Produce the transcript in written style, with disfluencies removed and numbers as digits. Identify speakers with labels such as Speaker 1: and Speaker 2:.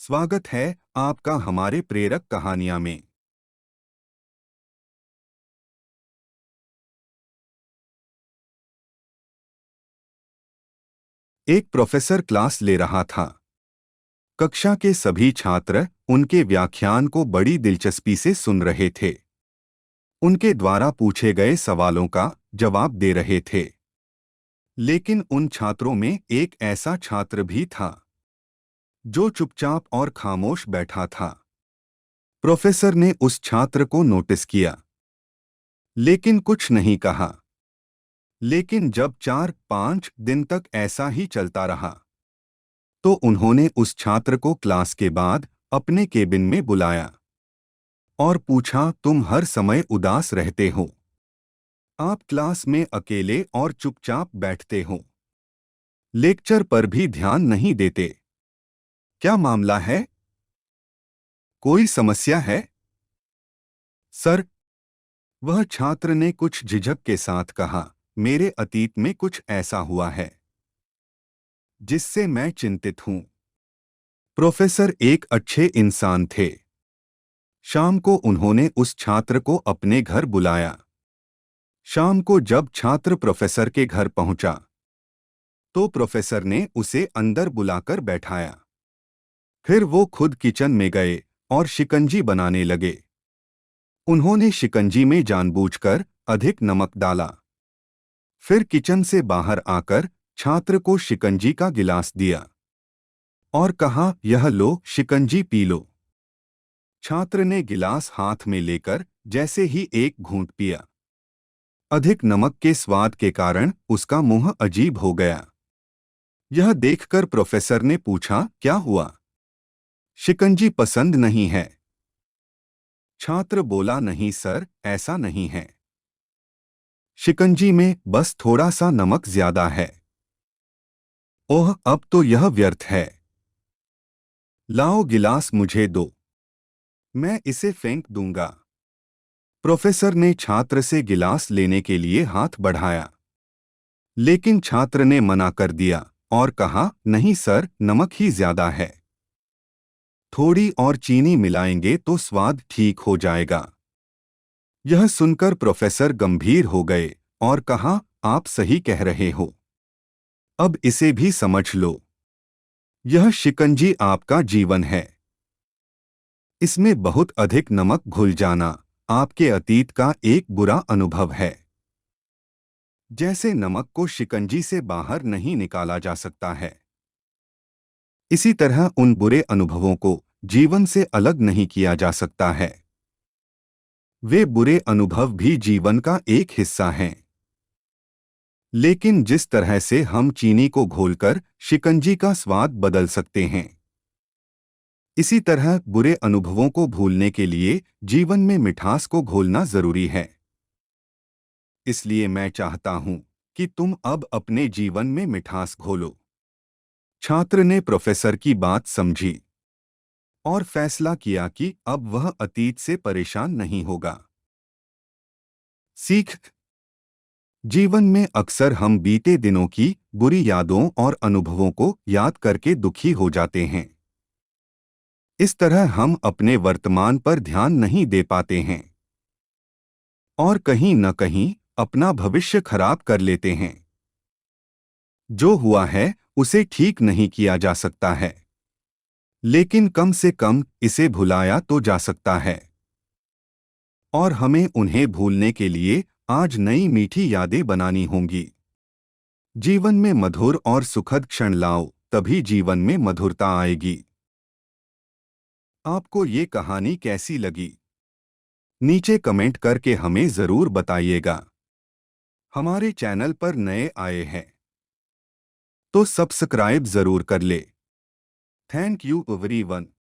Speaker 1: स्वागत है आपका हमारे प्रेरक कहानियां में। एक प्रोफेसर क्लास ले रहा था। कक्षा के सभी छात्र उनके व्याख्यान को बड़ी दिलचस्पी से सुन रहे थे। उनके द्वारा पूछे गए सवालों का जवाब दे रहे थे। लेकिन उन छात्रों में एक ऐसा छात्र भी था जो चुपचाप और खामोश बैठा था। प्रोफेसर ने उस छात्र को नोटिस किया, लेकिन कुछ नहीं कहा। लेकिन जब 4-5 दिन तक ऐसा ही चलता रहा, तो उन्होंने उस छात्र को क्लास के बाद अपने केबिन में बुलाया और पूछा, तुम हर समय उदास रहते हो। आप क्लास में अकेले और चुपचाप बैठते हो। लेक्चर पर भी ध्यान नहीं देते। क्या मामला है? कोई समस्या है? सर, वह छात्र ने कुछ झिझक के साथ कहा, मेरे अतीत में कुछ ऐसा हुआ है जिससे मैं चिंतित हूं। प्रोफेसर एक अच्छे इंसान थे। शाम को उन्होंने उस छात्र को अपने घर बुलाया। शाम को जब छात्र प्रोफेसर के घर पहुंचा, तो प्रोफेसर ने उसे अंदर बुलाकर बैठाया। फिर वो खुद किचन में गए और शिकंजी बनाने लगे। उन्होंने शिकंजी में जानबूझकर अधिक नमक डाला। फिर किचन से बाहर आकर छात्र को शिकंजी का गिलास दिया और कहा, यह लो, शिकंजी पी लो। छात्र ने गिलास हाथ में लेकर जैसे ही एक घूंट पिया, अधिक नमक के स्वाद के कारण उसका मुंह अजीब हो गया। यह देखकर प्रोफेसर ने पूछा, क्या हुआ? शिकंजी पसंद नहीं है? छात्र बोला, नहीं सर, ऐसा नहीं है। शिकंजी में बस थोड़ा सा नमक ज्यादा है। ओह, अब तो यह व्यर्थ है। लाओ गिलास मुझे दो, मैं इसे फेंक दूंगा। प्रोफेसर ने छात्र से गिलास लेने के लिए हाथ बढ़ाया, लेकिन छात्र ने मना कर दिया और कहा, नहीं सर, नमक ही ज्यादा है। थोड़ी और चीनी मिलाएंगे तो स्वाद ठीक हो जाएगा। यह सुनकर प्रोफेसर गंभीर हो गए और कहा, आप सही कह रहे हो। अब इसे भी समझ लो। यह शिकंजी आपका जीवन है। इसमें बहुत अधिक नमक घुल जाना आपके अतीत का एक बुरा अनुभव है। जैसे नमक को शिकंजी से बाहर नहीं निकाला जा सकता है, इसी तरह उन बुरे अनुभवों को जीवन से अलग नहीं किया जा सकता है। वे बुरे अनुभव भी जीवन का एक हिस्सा हैं। लेकिन जिस तरह से हम चीनी को घोलकर शिकंजी का स्वाद बदल सकते हैं, इसी तरह बुरे अनुभवों को भूलने के लिए जीवन में मिठास को घोलना जरूरी है। इसलिए मैं चाहता हूं कि तुम अब अपने जीवन में मिठास घोलो। छात्र ने प्रोफेसर की बात समझी और फैसला किया कि अब वह अतीत से परेशान नहीं होगा। सीख: जीवन में अक्सर हम बीते दिनों की बुरी यादों और अनुभवों को याद करके दुखी हो जाते हैं। इस तरह हम अपने वर्तमान पर ध्यान नहीं दे पाते हैं और कहीं न कहीं अपना भविष्य खराब कर लेते हैं। जो हुआ है उसे ठीक नहीं किया जा सकता है, लेकिन कम से कम इसे भुलाया तो जा सकता है। और हमें उन्हें भूलने के लिए आज नई मीठी यादें बनानी होंगी। जीवन में मधुर और सुखद क्षण लाओ, तभी जीवन में मधुरता आएगी। आपको ये कहानी कैसी लगी? नीचे कमेंट करके हमें जरूर बताइएगा। हमारे चैनल पर नए आए हैं तो सब्सक्राइब जरूर कर ले। Thank you everyone.